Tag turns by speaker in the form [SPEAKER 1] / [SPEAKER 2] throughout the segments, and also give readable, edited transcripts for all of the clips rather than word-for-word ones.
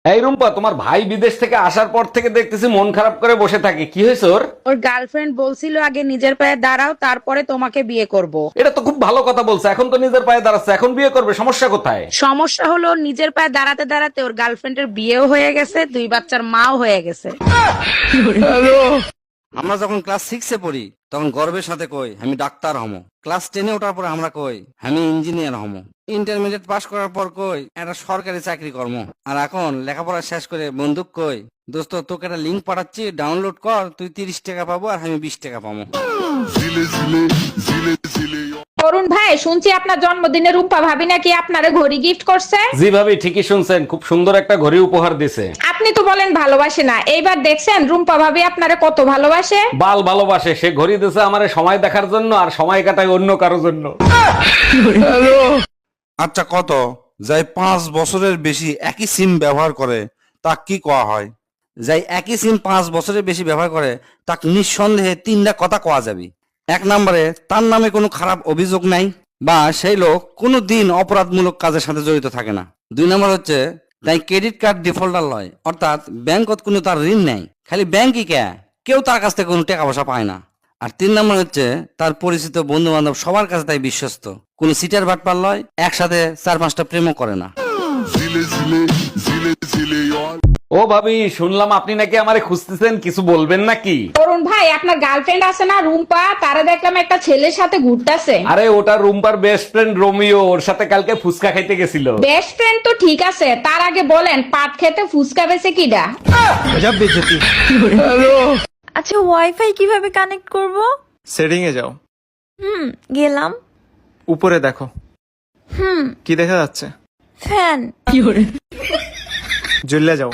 [SPEAKER 1] এই রুম্পা, তোমার ভাই বিদেশ থেকে আসার পর থেকে দেখতেছি মন খারাপ করে বসে থাকে, কি হয়েছে ওর?
[SPEAKER 2] ওর গার্লফ্রেন্ড বলছিল আগে নিজের পায়ে দাঁড়াও তারপরে তোমাকে বিয়ে করব।
[SPEAKER 1] এটা তো খুব ভালো কথা বলছে, এখন তো নিজের পায়ে দাঁড়াচ্ছে, এখন বিয়ে করবে, সমস্যা কোথায়?
[SPEAKER 2] সমস্যা হলো ওর নিজের পায়ে দাঁড়াতে দাঁড়াতে ওর গার্লফ্রেন্ডের বিয়েও হয়ে গেছে, 2 বাচ্চার মাও হয়ে গেছে।
[SPEAKER 3] আমরা যখন ক্লাস 6-এ পড়ি তখন গর্বের সাথে কই আমি ডাক্তার হমো। ক্লাস 10-এ ওঠার পর আমরা কই আমি ইঞ্জিনিয়ার হমো। ইন্টারমিডিয়েট পাস করার পর কই একটা সরকারি চাকরি কর্ম। আর এখন লেখাপড়া শেষ করে বন্দুক কই দোস্ত তোকে একটা লিঙ্ক পাঠাচ্ছি, ডাউনলোড কর, তুই 30 টাকা পাবো আর আমি 20 টাকা পাবো।
[SPEAKER 4] অরুণ ভাই, শুনছি আপনার জন্মদিনে রুম্পা ভাবি নাকি আপনারে ঘড়ি গিফট করছে।
[SPEAKER 1] জি ভাবি, ঠিকই শুনছেন, খুব সুন্দর একটা ঘড়ি উপহার দিছে।
[SPEAKER 4] আপনি তো বলেন ভালোবাসে না, এইবার দেখছেন রুম্পা ভাবি আপনারে কত ভালোবাসে।
[SPEAKER 1] বাল ভালোবাসে, সে ঘড়ি দিছে আমারে সময় দেখার জন্য, আর সময় কাটায় অন্য কারোর জন্য।
[SPEAKER 5] আচ্ছা, কত যাই 5 বছরের বেশি একই সিম ব্যবহার করে তা কি কোয়া হয়?
[SPEAKER 3] যাই একই সিম 5 বছরের বেশি ব্যবহার করে তাকে নিঃসন্দেহে 3টা কথা কোয়া যাবে। 1 নম্বরে তার নামে কোনো খারাপ অভিযোগ নাই বা সেই লোক কোনো দিন অপরাধমূলক কাজের সাথে জড়িত থাকে না। 2 নম্বর হচ্ছে তাই ক্রেডিট কার্ড ডিফল্টার লয়, অর্থাৎ ব্যাংকত কোনো তার ঋণ নেই, খালি ব্যাংকই কেউ তার কাছ থেকে কোনো টাকা পয়সা পায় না। আর 3 নম্বর হচ্ছে তার পরিচিত বন্ধু বান্ধব সবার কাছে তাই বিশ্বস্ত, কোনো সিটার বাটপার লয়, একসাথে 4-5টা প্রেমও করে না।
[SPEAKER 1] ও ভাবি, শুনলাম আপনি নাকি আমারে খুঁজতেছেন, কিছু বলবেন নাকি?
[SPEAKER 4] অরুণ ভাই, আপনার গার্লফ্রেন্ড আছে না রুম্পা, তারা দেখলাম একটা ছেলের সাথে ঘুরতেছে।
[SPEAKER 1] আরে ওটা রুম্পার বেস্ট ফ্রেন্ড রোমিও, ওর সাথে কালকে ফুচকা খাইতে গেছিল।
[SPEAKER 4] বেস্ট ফ্রেন্ড তো ঠিক আছে, তার আগে বলেন পাট খেতে ফুসকা বেছে কিডা?
[SPEAKER 6] আচ্ছা, ওয়াইফাই কিভাবে কানেক্ট করব?
[SPEAKER 7] সেটিং এ যাও,
[SPEAKER 6] গেলাম।
[SPEAKER 7] উপরে দেখো। কি দেখা যাচ্ছে?
[SPEAKER 6] ফ্যান।
[SPEAKER 7] জ্বলে যাও।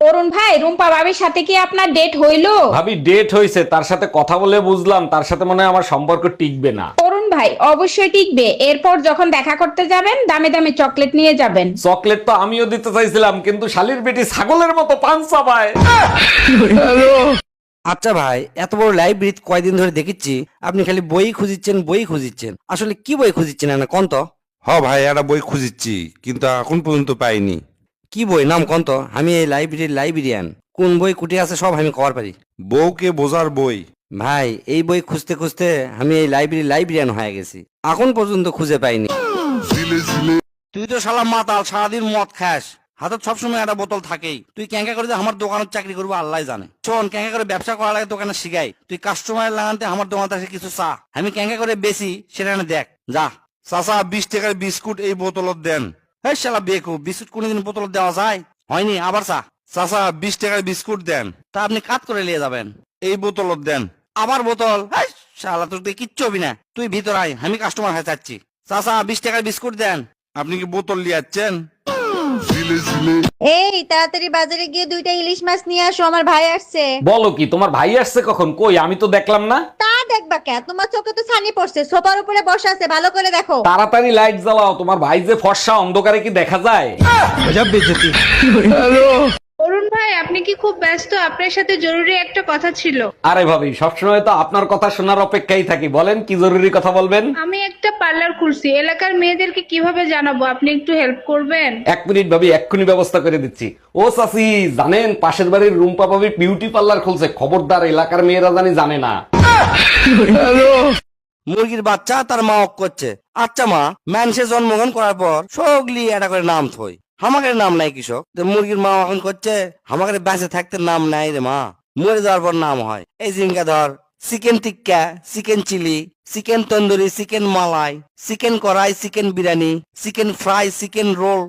[SPEAKER 4] অরুণ ভাই, রুম্পা ভাবির সাথে কি আপনার ডেট হইলো?
[SPEAKER 1] ভাবি ডেট হইছে, তার সাথে কথা বলে বুঝলাম তার সাথে মনে হয় আমার সম্পর্ক টিকবে না।
[SPEAKER 4] অরুণ ভাই, অবশ্যই টিকবে। এরপর যখন দেখা করতে যাবেন দামে দামে চকলেট নিয়ে যাবেন।
[SPEAKER 1] চকলেট তো আমিও দিতে চাইছিলাম, কিন্তু শালির বেটি ছাগলের মতো পান চাবায়।
[SPEAKER 3] আচ্ছা ভাই, এত বড় লাইব্রেরি কয়দিন ধরে দেখিচ্ছি আপনি খালি বই খুঁজিচ্ছেন, আসলে কি বই খুঁজিচ্ছেন না কন্ত?
[SPEAKER 5] ভাই, একটা বই খুঁজিচ্ছি কিন্তু এখন পর্যন্ত পাইনি।
[SPEAKER 3] কি বই নাম কন্ত? আমি এই লাইব্রেরির লাইব্রেরিয়ান, কোন বই কুটি আছে সব আমি কভার পারি।
[SPEAKER 5] বউকে বোঝার বই।
[SPEAKER 3] ভাই, এই বই খুঁজতে খুঁজতে আমি এই লাইব্রেরির লাইব্রেরিয়ান হয়ে গেছি, এখন পর্যন্ত খুঁজে পাইনি। তুই তো শালা মাতাল, সারাদিন মদ খাস, হাতত সবসময় একটা বোতল থাকেই। তুই ক্যাঙ্কা করে যে আমার দোকানের চাকরি করবো আল্লাহ জানে। শোন, ক্যাঙ্কা করে ব্যবসা করা লাগে দোকানে শিখাই, তুই কাস্টমার লাগাতে আমার দোকান থেকে কিছু চা আমি ক্যাঙ্কা করে বেশি সেটা দেখ যা।
[SPEAKER 5] চাচা, 20 টাকার বিস্কুট এই বোতলত দেন।
[SPEAKER 3] এই শালা বেকু, বিস্কুট কোনোদিন বোতল দেওয়া যায়? হয়নি, আবার চা।
[SPEAKER 5] চাচা, 20 টাকার বিস্কুট দেন।
[SPEAKER 3] তা আপনি কাট করে নিয়ে যাবেন।
[SPEAKER 5] এই বোতলত দেন।
[SPEAKER 3] আবার বোতল? হেই, শালা তোর তুই কিচ্ছু হবি না, তুই ভিতর আয়, আমি কাস্টমার হয়ে যাচ্ছি। চাচা, 20 টাকার বিস্কুট দেন।
[SPEAKER 5] আপনি কি বোতল লিয়াচ্ছেন?
[SPEAKER 6] এই তাড়াতাড়ি বাজারে গিয়ে 2টা ইলিশ মাছ নিয়ে আসো, আমার ভাই আসছে।
[SPEAKER 1] বলো কি, তোমার ভাই আসছে কখন? কই, আমি তো দেখলাম না।
[SPEAKER 6] তা দেখবা কে? তোমার চোখে তো ছানি পড়ছে, সোফার উপরে বসে আছে, ভালো করে দেখো।
[SPEAKER 1] তাড়াতাড়ি লাইট জ্বালাও, তোমার ভাই যে ফর্সা, অন্ধকারে কি দেখা যায়?
[SPEAKER 8] অরুণ ভাই, আপনি কি খুব ব্যস্ত? আপনার সাথে জরুরি একটা কথা ছিল।
[SPEAKER 1] আরে ভাবি, সবসময় তো আপনার কথা শোনার অপেক্ষাই থাকি, বলেন কি জরুরি কথা বলবেন।
[SPEAKER 8] আমি একটা পার্লার খুলছি, এলাকার মেয়েদেরকে কিভাবে জানাবো, আপনি একটু হেল্প করবেন?
[SPEAKER 1] 1 মিনিট ভাবি, এক্ষুনি ব্যবস্থা করে দিচ্ছি। ও চাচি, জানেন পাশের বাড়ির রুম্পা ভাবি বিউটি পার্লার খুলছে, খবরদার এলাকার মেয়েরা জানে না।
[SPEAKER 3] মুরগির বাচ্চা তার মা অক করছে। আচ্ছা মা, মানুষে জন্মগ্রহণ করার পর সগলি একটা করে নাম থই, আমাকে নাম নাই কৃষক, মুরগির মা এখন করছে আমাকে বেঁচে থাকতে নাম নাই রে মা, মরে যাওয়ার পর নাম হয়। এই জিঙ্কা ধর, chicken tikka, chicken chilli, chicken tandoori, chicken malai, chicken kadai, chicken biryani, chicken fry, chicken role.